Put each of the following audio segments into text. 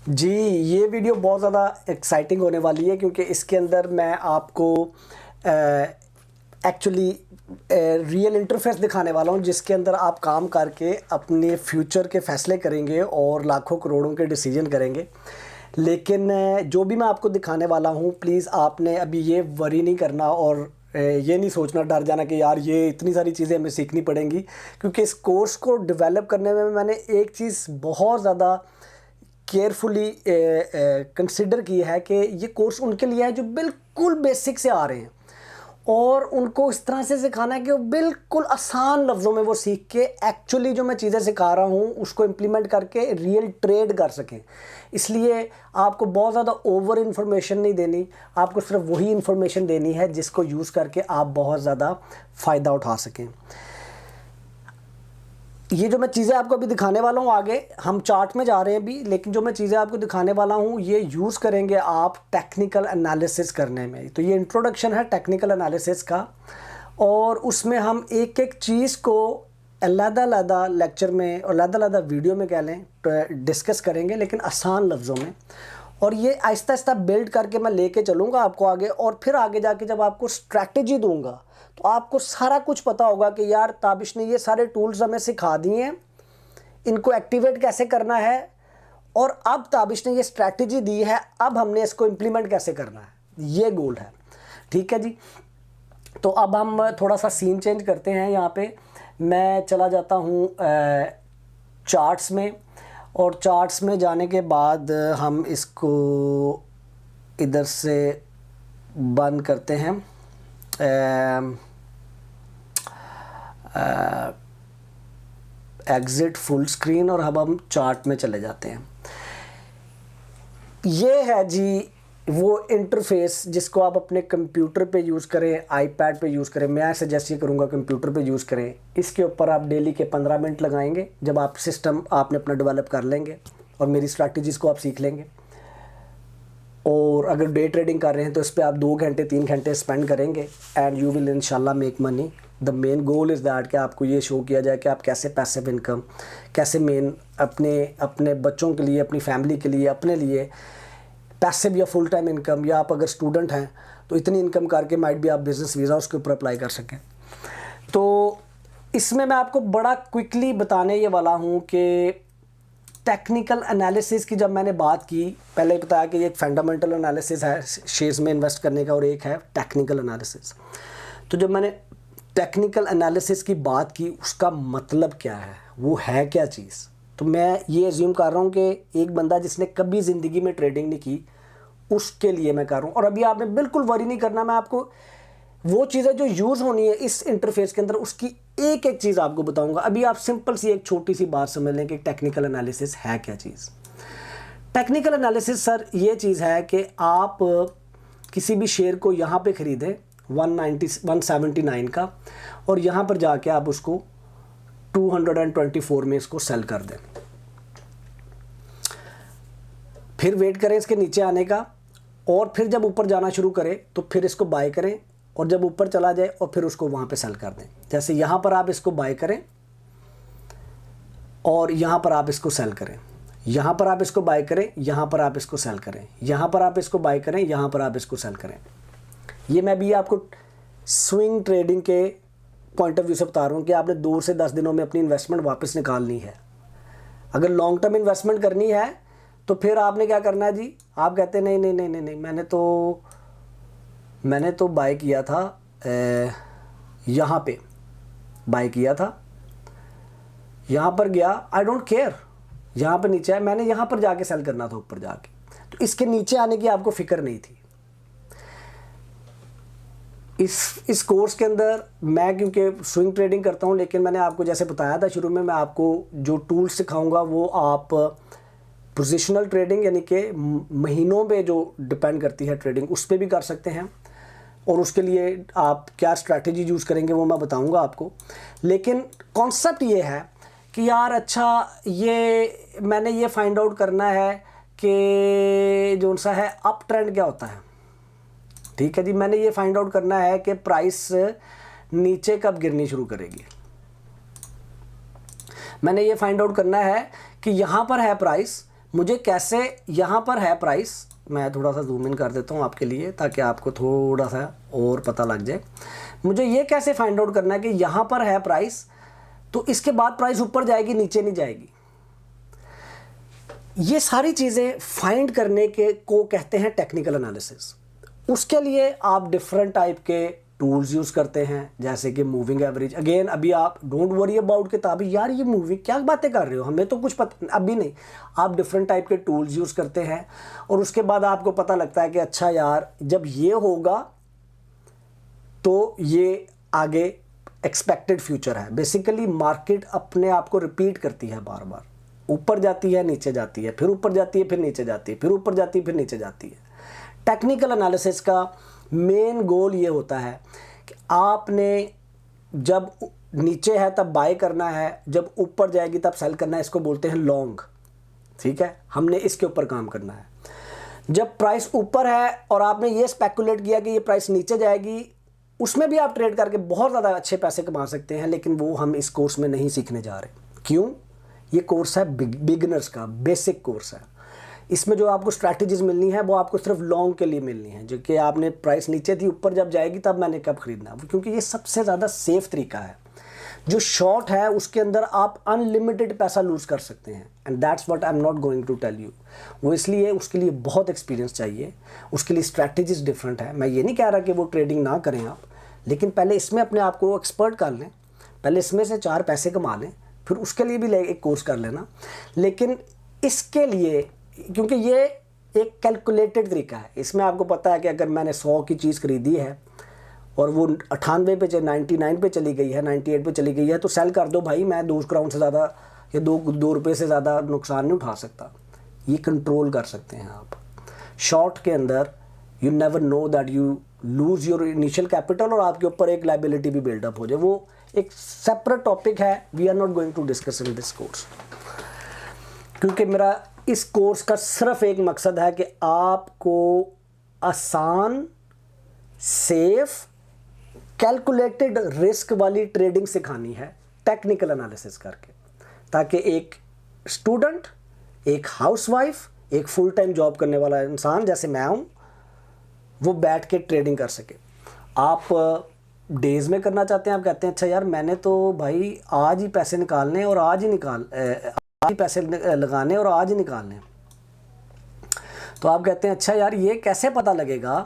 जी, ये वीडियो बहुत ज़्यादा एक्साइटिंग होने वाली है क्योंकि इसके अंदर मैं आपको एक्चुअली रियल इंटरफेस दिखाने वाला हूँ जिसके अंदर आप काम करके अपने फ्यूचर के फ़ैसले करेंगे और लाखों करोड़ों के डिसीजन करेंगे। लेकिन जो भी मैं आपको दिखाने वाला हूँ, प्लीज़ आपने अभी ये वरी नहीं करना और ये नहीं सोचना, डर जाना कि यार ये इतनी सारी चीज़ें हमें सीखनी पड़ेंगी, क्योंकि इस कोर्स को डेवलप करने में मैंने एक चीज़ बहुत ज़्यादा केयरफुली कंसिडर की है कि ये कोर्स उनके लिए है जो बिल्कुल बेसिक से आ रहे हैं और उनको इस तरह से सिखाना है कि वो बिल्कुल आसान लफ्ज़ों में वो सीख के एक्चुअली जो मैं चीज़ें सिखा रहा हूँ उसको इम्प्लीमेंट करके रियल ट्रेड कर सकें। इसलिए आपको बहुत ज़्यादा ओवर इन्फॉर्मेशन नहीं देनी, आपको सिर्फ वही इन्फॉर्मेशन देनी है जिसको यूज़ करके आप बहुत ज़्यादा फ़ायदा उठा सकें। ये जो मैं चीज़ें आपको अभी दिखाने वाला हूँ, आगे हम चार्ट में जा रहे हैं अभी, लेकिन जो मैं चीज़ें आपको दिखाने वाला हूँ ये यूज़ करेंगे आप टेक्निकल एनालिसिस करने में। तो ये इंट्रोडक्शन है टेक्निकल एनालिसिस का और उसमें हम एक एक चीज़ को अलग-अलग लेक्चर में और अलग-अलग वीडियो में कह लें डिस्कस करेंगे, लेकिन आसान लफ्ज़ों में। और ये आहिस्ता आहिस्ता बिल्ड करके मैं लेके चलूँगा आपको आगे, और फिर आगे जाके जब आपको स्ट्रैटेजी दूंगा तो आपको सारा कुछ पता होगा कि यार ताबिश ने ये सारे टूल्स हमें सिखा दिए हैं, इनको एक्टिवेट कैसे करना है, और अब ताबिश ने ये स्ट्रैटेजी दी है, अब हमने इसको इम्प्लीमेंट कैसे करना है, ये गोल है। ठीक है जी। तो अब हम थोड़ा सा सीन चेंज करते हैं। यहाँ पे मैं चला जाता हूँ चार्ट्स में, और चार्ट्स में जाने के बाद हम इसको इधर से बंद करते हैं, एग्ज़िट फुल स्क्रीन, और अब हम चार्ट में चले जाते हैं। ये है जी वो इंटरफेस जिसको आप अपने कंप्यूटर पे यूज़ करें, आईपैड पे यूज़ करें। मैं सजेस्ट ये करूँगा कंप्यूटर पे यूज़ करें। इसके ऊपर आप डेली के 15 मिनट लगाएंगे जब आप सिस्टम आपने अपना डेवलप कर लेंगे और मेरी स्ट्रैटेजीज़ को आप सीख लेंगे। और अगर डे ट्रेडिंग कर रहे हैं तो इस पर आप 2 घंटे 3 घंटे स्पेंड करेंगे एंड यू विल इंशाल्लाह make money. The main goal is that कि आपको ये शो किया जाए कि आप कैसे पैसिव इनकम, कैसे मेन अपने बच्चों के लिए, अपनी फैमिली के लिए, अपने लिए पैसिव या फुल टाइम इनकम, या आप अगर स्टूडेंट हैं तो इतनी इनकम करके माइट भी आप बिज़नेस वीज़ा उसके ऊपर अप्लाई कर सकें। तो इसमें मैं आपको बड़ा क्विकली बताने ये वाला हूँ कि टेक्निकल एनालिसिस की जब मैंने बात की, पहले बताया कि ये एक फंडामेंटल एनालिसिस है शेयर्स में इन्वेस्ट करने का और एक है टेक्निकल एनालिसिस। तो जब मैंने टेक्निकल एनालिसिस की बात की उसका मतलब क्या है, वो है क्या चीज़, तो मैं ये एज्यूम कर रहा हूँ कि एक बंदा जिसने कभी ज़िंदगी में ट्रेडिंग नहीं की उसके लिए मैं कर रहा हूँ। और अभी आपने बिल्कुल वरी नहीं करना, मैं आपको वो चीज़ें जो यूज़ होनी है इस इंटरफेस के अंदर उसकी एक एक चीज़ आपको बताऊंगा। अभी आप सिंपल सी एक छोटी सी बात समझ लें कि टेक्निकल एनालिसिस है क्या चीज़। टेक्निकल एनालिसिस सर ये चीज़ है कि आप किसी भी शेयर को यहाँ पे ख़रीदें 179 का, और यहाँ पर जाके आप उसको 224 में इसको सेल कर दें, फिर वेट करें इसके नीचे आने का, और फिर जब ऊपर जाना शुरू करें तो फिर इसको बाय करें, और जब ऊपर चला जाए और फिर उसको वहाँ पे सेल कर दें। जैसे यहाँ पर आप इसको बाय करें और यहाँ पर आप इसको सेल करें, यहाँ पर आप इसको बाय करें, यहाँ पर आप इसको सेल करें, यहाँ पर आप इसको बाय करें, यहाँ पर आप इसको सेल करें। ये मैं भी आपको स्विंग ट्रेडिंग के पॉइंट ऑफ व्यू से बता रहा हूँ कि आपने 2 से 10 दिनों में अपनी इन्वेस्टमेंट वापस निकालनी है। अगर लॉन्ग टर्म इन्वेस्टमेंट करनी है तो फिर आपने क्या करना है जी, आप कहते हैं नहीं नहीं नहीं नहीं नहीं मैंने तो बाय किया था, यहाँ पे बाय किया था, यहाँ पर गया, आई डोंट केयर, यहाँ पर नीचे है, मैंने यहाँ पर जाके सेल करना था ऊपर जाके, तो इसके नीचे आने की आपको फिक्र नहीं थी। इस कोर्स के अंदर मैं क्योंकि स्विंग ट्रेडिंग करता हूँ, लेकिन मैंने आपको जैसे बताया था शुरू में, मैं आपको जो टूल्स सिखाऊंगा वो आप पोजिशनल ट्रेडिंग यानी कि महीनों पे जो डिपेंड करती है ट्रेडिंग उस पर भी कर सकते हैं, और उसके लिए आप क्या स्ट्रैटेजी यूज़ करेंगे वो मैं बताऊंगा आपको। लेकिन कॉन्सेप्ट ये है कि यार अच्छा ये मैंने ये फाइंड आउट करना है कि जो सा है अप ट्रेंड क्या होता है। ठीक है जी, मैंने ये फाइंड आउट करना है कि प्राइस नीचे कब गिरनी शुरू करेगी। मैंने ये फाइंड आउट करना है कि यहाँ पर है प्राइस, मुझे कैसे, यहाँ पर है प्राइस, मैं थोड़ा सा जूम इन कर देता हूँ आपके लिए ताकि आपको थोड़ा सा और पता लग जाए। मुझे ये कैसे फाइंड आउट करना है कि यहाँ पर है प्राइस, तो इसके बाद प्राइस ऊपर जाएगी नीचे नहीं जाएगी। ये सारी चीज़ें फाइंड करने के को कहते हैं टेक्निकल एनालिसिस। उसके लिए आप डिफरेंट टाइप के टूल्स यूज़ करते हैं, जैसे कि मूविंग एवरेज। अगेन अभी आप डोंट वरी अबाउट किताबी यार ये मूवी क्या बातें कर रहे हो, हमें तो कुछ पता अभी नहीं। आप डिफरेंट टाइप के टूल्स यूज़ करते हैं और उसके बाद आपको पता लगता है कि अच्छा यार जब ये होगा तो ये आगे एक्सपेक्टेड फ्यूचर है। बेसिकली मार्केट अपने आप को रिपीट करती है, बार बार ऊपर जाती है नीचे जाती है, फिर ऊपर जाती है फिर नीचे जाती है, फिर ऊपर जाती है फिर नीचे जाती है। टेक्निकल एनालिसिस का मेन गोल ये होता है कि आपने जब नीचे है तब बाय करना है, जब ऊपर जाएगी तब सेल करना है। इसको बोलते हैं लॉन्ग, ठीक है। हमने इसके ऊपर काम करना है। जब प्राइस ऊपर है और आपने ये स्पेकुलेट किया कि ये प्राइस नीचे जाएगी, उसमें भी आप ट्रेड करके बहुत ज़्यादा अच्छे पैसे कमा सकते हैं, लेकिन वो हम इस कोर्स में नहीं सीखने जा रहे। क्यों? ये कोर्स है बिगिनर्स का, बेसिक कोर्स है। इसमें जो आपको स्ट्रैटेजीज मिलनी है वो आपको सिर्फ लॉन्ग के लिए मिलनी है, जो कि आपने प्राइस नीचे थी ऊपर जब जाएगी तब मैंने कब खरीदना, क्योंकि ये सबसे ज़्यादा सेफ तरीका है। जो शॉर्ट है उसके अंदर आप अनलिमिटेड पैसा लूज़ कर सकते हैं, and that's what I am not going to tell you. वो इसलिए उसके लिए बहुत एक्सपीरियंस चाहिए, उसके लिए स्ट्रैटेजीज डिफरेंट है। मैं ये नहीं कह रहा कि वो ट्रेडिंग ना करें आप, लेकिन पहले इसमें अपने आप को एक्सपर्ट कर लें, पहले इसमें से 4 पैसे कमा लें, फिर उसके लिए भी एक कोर्स कर लेना। लेकिन इसके लिए, क्योंकि ये एक कैलकुलेटेड तरीका है, इसमें आपको पता है कि अगर मैंने 100 की चीज़ खरीदी है और वो 98 पे 99 पे चली गई है, 98 पे चली गई है, तो सेल कर दो भाई, मैं 2 क्राउन से ज़्यादा या 2 रुपये से ज़्यादा नुकसान नहीं उठा सकता। ये कंट्रोल कर सकते हैं आप। शॉर्ट के अंदर you never know that you lose your initial capital और आपके ऊपर एक लाइबिलिटी भी बिल्डअप हो जाए। वो एक सेपरेट टॉपिक है, we are not going to discuss in this course, क्योंकि मेरा इस कोर्स का सिर्फ एक मकसद है कि आपको आसान, सेफ, कैलकुलेटेड रिस्क वाली ट्रेडिंग सिखानी है टेक्निकल एनालिसिस करके, ताकि एक स्टूडेंट, एक हाउसवाइफ, एक फुल टाइम जॉब करने वाला इंसान जैसे मैं हूँ, वो बैठ के ट्रेडिंग कर सके। आप डेज़ में करना चाहते हैं, आप कहते हैं अच्छा यार मैंने तो भाई आज ही पैसे निकालने और आज ही पैसे लगाने और आज ही निकालने, तो आप कहते हैं अच्छा यार ये कैसे पता लगेगा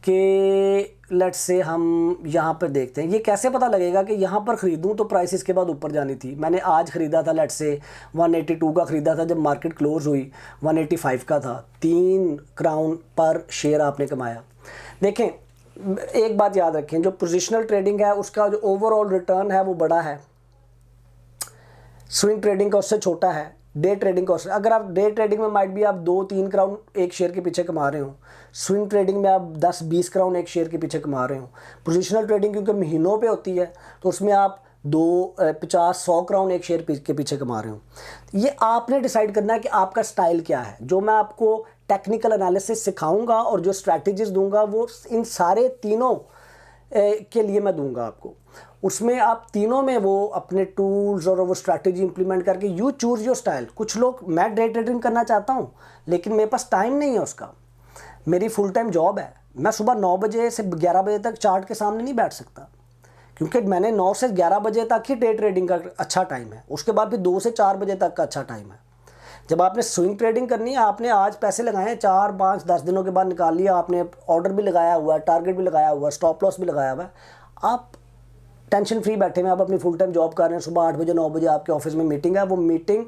कि लेट्स से हम यहाँ पर देखते हैं, ये कैसे पता लगेगा कि यहाँ पर ख़रीदूँ तो प्राइस इसके बाद ऊपर जानी थी। मैंने आज ख़रीदा था, लेट्स से 182 का ख़रीदा था, जब मार्केट क्लोज हुई 185 का था, 3 क्राउन पर शेयर आपने कमाया। देखें एक बात याद रखें, जो पोजिशनल ट्रेडिंग है उसका जो ओवरऑल रिटर्न है वो बड़ा है, स्विंग ट्रेडिंग का उससे छोटा है, डे ट्रेडिंग का उससे। अगर आप डे ट्रेडिंग में माइट भी आप 2-3 क्राउन एक शेयर के पीछे कमा रहे हो, स्विंग ट्रेडिंग में आप 10-20 क्राउन एक शेयर के पीछे कमा रहे हो। पोजिशनल ट्रेडिंग क्योंकि महीनों पे होती है तो उसमें आप 50-100 क्राउन एक शेयर के पीछे कमा रहे हो। ये आपने डिसाइड करना है कि आपका स्टाइल क्या है। जो मैं आपको टेक्निकल एनालिसिस सिखाऊंगा और जो स्ट्रैटेजीज दूंगा वो इन सारे तीनों के लिए मैं दूंगा आपको। उसमें आप तीनों में वो अपने टूल्स और वो स्ट्रैटेजी इंप्लीमेंट करके यू चूज़ योर स्टाइल। कुछ लोग, मैं डे ट्रेडिंग करना चाहता हूँ लेकिन मेरे पास टाइम नहीं है उसका, मेरी फुल टाइम जॉब है, मैं सुबह 9 बजे से 11 बजे तक चार्ट के सामने नहीं बैठ सकता, क्योंकि मैंने 9 से 11 बजे तक ही डे ट्रेडिंग का अच्छा टाइम है, उसके बाद फिर 2 से 4 बजे तक का अच्छा टाइम है। जब आपने स्विंग ट्रेडिंग करनी है, आपने आज पैसे लगाए, 4-5-10 दिनों के बाद निकाल लिया, आपने ऑर्डर भी लगाया हुआ है, टारगेट भी लगाया हुआ है, स्टॉप लॉस भी लगाया हुआ है, आप टेंशन फ्री बैठे हैं, आप अपनी फुल टाइम जॉब कर रहे हैं, सुबह 8 बजे 9 बजे आपके ऑफिस में मीटिंग है, वो मीटिंग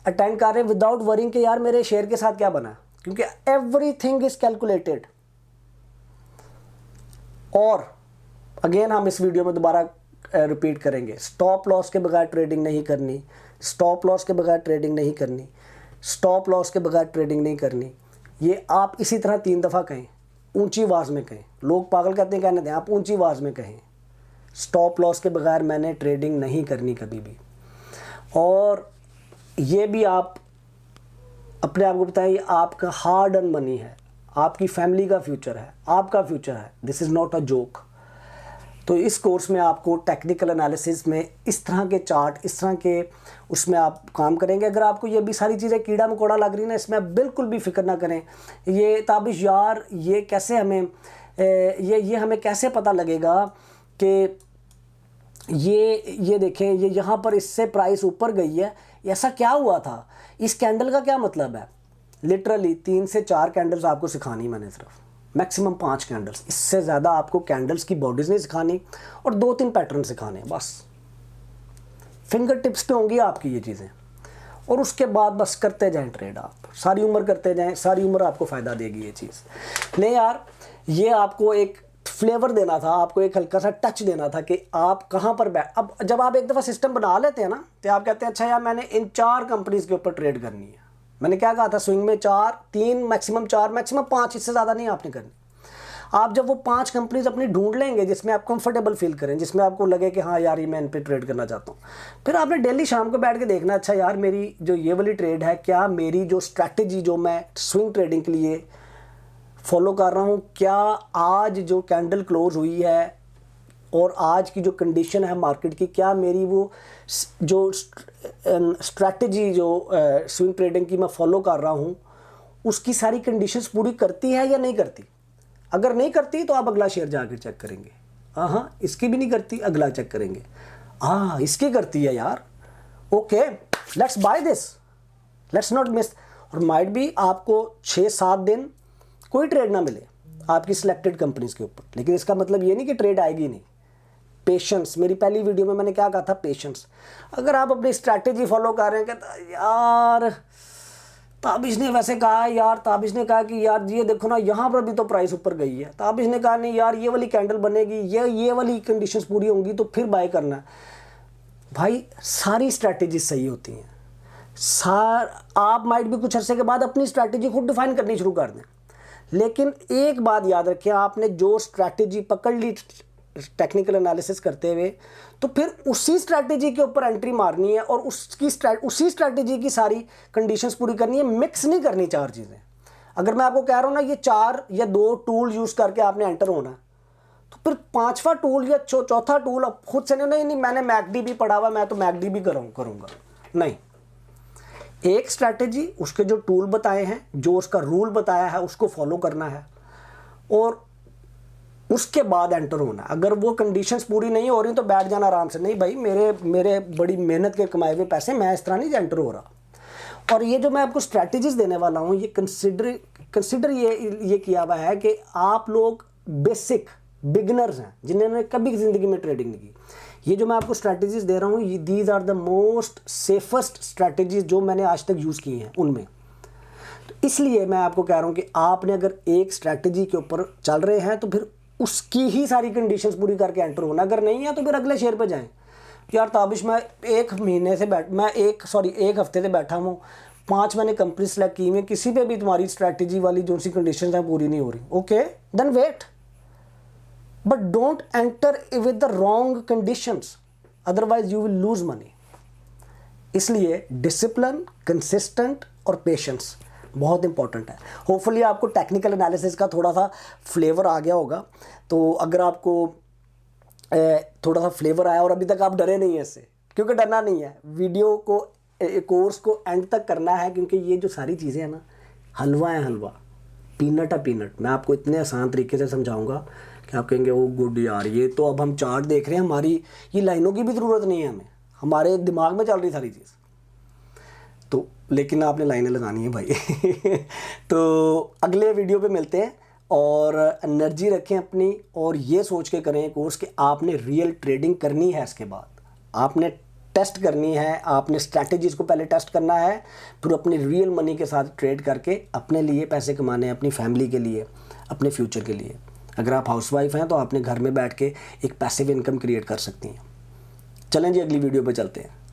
अटेंड कर रहे हैं विदाउट वरिंग कि यार मेरे शेयर के साथ क्या बना, क्योंकि एवरीथिंग इज कैलकुलेटेड। और अगेन हम इस वीडियो में दोबारा रिपीट करेंगे, स्टॉप लॉस के बगैर ट्रेडिंग नहीं करनी, स्टॉप लॉस के बगैर ट्रेडिंग नहीं करनी, स्टॉप लॉस के बगैर ट्रेडिंग नहीं करनी। ये आप इसी तरह 3 दफ़ा कहें, ऊंची आवाज़ में कहें। लोग पागल कहते हैं कहने दें, आप ऊंची आवाज़ में कहें, स्टॉप लॉस के बगैर मैंने ट्रेडिंग नहीं करनी कभी भी। और ये भी आप अपने आप को बताएं, ये आपका हार्ड अर्न मनी है, आपकी फैमिली का फ्यूचर है, आपका फ्यूचर है, this is not a joke. तो इस कोर्स में आपको टेक्निकल एनालिसिस में इस तरह के चार्ट, इस तरह के उसमें आप काम करेंगे। अगर आपको ये भी सारी चीज़ें कीड़ा मकोड़ा लग रही ना, इसमें आप बिल्कुल भी फिक्र ना करें। ये ताबिश यार, ये कैसे हमें ये हमें कैसे पता लगेगा कि ये देखें, ये यहाँ पर इससे प्राइस ऊपर गई है, ऐसा क्या हुआ था, इस कैंडल का क्या मतलब है। लिटरली 3 से 4 कैंडल्स आपको सिखानी मैंने, सिर्फ मैक्सिमम 5 कैंडल्स, इससे ज़्यादा आपको कैंडल्स की बॉडीज़ नहीं सिखानी, और 2-3 पैटर्न सिखाने, बस फिंगर टिप्स पे होंगी आपकी ये चीज़ें। और उसके बाद बस करते जाएं ट्रेड, आप सारी उम्र करते जाएं, सारी उम्र आपको फ़ायदा देगी ये चीज़। नहीं यार, ये आपको एक फ्लेवर देना था, आपको एक हल्का सा टच देना था कि आप कहाँ पर अब जब आप एक दफ़ा सिस्टम बना लेते हैं ना, तो आप कहते हैं अच्छा यार मैंने इन 4 कंपनीज़ के ऊपर ट्रेड करनी है। मैंने क्या कहा था, स्विंग में 3 मैक्सिमम 4 मैक्सिमम 5, इससे ज़्यादा नहीं आपने करनी। आप जब वो 5 कंपनीज अपनी ढूंढ लेंगे जिसमें आप कंफर्टेबल फील करें, जिसमें आपको लगे कि हाँ यार ये मैं इन पे ट्रेड करना चाहता हूँ, फिर आपने डेली शाम को बैठ के देखना, अच्छा यार मेरी जो ये वाली ट्रेड है, क्या मेरी जो स्ट्रैटेजी जो मैं स्विंग ट्रेडिंग के लिए फॉलो कर रहा हूँ, क्या आज जो कैंडल क्लोज हुई है और आज की जो कंडीशन है मार्केट की, क्या मेरी वो जो स्ट्रैटेजी जो स्विंग ट्रेडिंग की मैं फॉलो कर रहा हूँ उसकी सारी कंडीशंस पूरी करती है या नहीं करती। अगर नहीं करती तो आप अगला शेयर जाकर चेक करेंगे, हाँ इसकी भी नहीं करती, अगला चेक करेंगे, हाँ इसकी करती है यार, okay let's buy this, let's not miss. और माइट भी आपको 6-7 दिन कोई ट्रेड ना मिले आपकी सिलेक्टेड कंपनीज के ऊपर, लेकिन इसका मतलब ये नहीं कि ट्रेड आएगी नहीं। पेशेंस, मेरी पहली वीडियो में मैंने क्या कहा था, पेशेंस। अगर आप अपनी स्ट्रैटेजी फॉलो कर रहे हैं, कहता यार ताबिश ने वैसे कहा, यार ताबिश ने कहा कि यार ये देखो ना यहाँ पर भी तो प्राइस ऊपर गई है, ताबिश ने कहा नहीं यार ये वाली कैंडल बनेगी, ये वाली कंडीशंस पूरी होंगी तो फिर बाय करना है। भाई सारी स्ट्रैटेजी सही होती हैं, आप माइट भी कुछ अरसे के बाद अपनी स्ट्रैटेजी खुद डिफाइन करनी शुरू कर दें, लेकिन एक बात याद रखिए, आपने जो स्ट्रैटेजी पकड़ ली टेक्निकल एनालिसिस करते हुए, तो फिर उसी स्ट्रैटेजी के ऊपर एंट्री मारनी है और उसी स्ट्रैटेजी की सारी कंडीशंस पूरी करनी है, मिक्स नहीं करनी 4 चीज़ें। अगर मैं आपको कह रहा हूँ ना ये 4 या 2 टूल यूज़ करके आपने एंटर होना, तो फिर 5वां टूल या चौथा टूल अब खुद से नहीं मैंने मैकडी भी पढ़ा हुआ, मैं तो मैकडी भी करूँगा, नहीं। एक स्ट्रैटेजी, उसके जो टूल बताए हैं, जो उसका रूल बताया है उसको फॉलो करना है और उसके बाद एंटर होना। अगर वो कंडीशंस पूरी नहीं हो रही तो बैठ जाना आराम से, नहीं भाई मेरे बड़ी मेहनत के कमाए हुए पैसे, मैं इस तरह नहीं एंटर हो रहा। और ये जो मैं आपको स्ट्रैटेजीज देने वाला हूँ, ये कंसिडर ये किया हुआ है कि आप लोग बेसिक बिगनर्स हैं जिन्होंने कभी ज़िंदगी में ट्रेडिंग नहीं की। ये जो मैं आपको स्ट्रैटेजीज दे रहा हूँ, ये these are the most safest strategies जो मैंने आज तक यूज़ की हैं उनमें। तो इसलिए मैं आपको कह रहा हूँ कि आपने अगर एक स्ट्रैटेजी के ऊपर चल रहे हैं तो फिर उसकी ही सारी कंडीशंस पूरी करके एंटर होना, अगर नहीं है तो फिर अगले शेयर पे जाएं। यार ताबिश मैं एक हफ्ते से बैठा हूँ, 5 मैंने कंपनी सेलेक्ट की हुई, किसी पे भी तुम्हारी स्ट्रैटेजी वाली जो सी कंडीशंस हैं पूरी नहीं हो रही, okay then wait, but don't enter with the wrong conditions, otherwise you will lose money. इसलिए डिसिप्लिन, कंसिस्टेंट और पेशेंस बहुत इंपॉर्टेंट है। होपफुली आपको टेक्निकल एनालिसिस का थोड़ा सा फ्लेवर आ गया होगा। तो अगर आपको थोड़ा सा फ्लेवर आया और अभी तक आप डरे नहीं हैं इससे, क्योंकि डरना नहीं है, वीडियो को कोर्स को एंड तक करना है, क्योंकि ये जो सारी चीज़ें हैं ना, हलवा है हलवा, पीनट है पीनट। मैं आपको इतने आसान तरीके से समझाऊंगा कि आप कहेंगे ओ गुड यार, ये तो अब हम चार्ट देख रहे हैं, हमारी ये लाइनों की भी ज़रूरत नहीं है हमें, हमारे दिमाग में चल रही सारी चीज़। तो लेकिन आपने लाइनें लगानी है भाई। तो अगले वीडियो पे मिलते हैं, और एनर्जी रखें अपनी, और ये सोच के करें कोर्स कि आपने रियल ट्रेडिंग करनी है। इसके बाद आपने टेस्ट करनी है, आपने स्ट्रैटेजीज़ को पहले टेस्ट करना है, फिर अपनी रियल मनी के साथ ट्रेड करके अपने लिए पैसे कमाने हैं, अपनी फैमिली के लिए, अपने फ्यूचर के लिए। अगर आप हाउसवाइफ हैं तो आपने घर में बैठ के एक पैसिव इनकम क्रिएट कर सकती हैं। चलें जी, अगली वीडियो पे चलते हैं।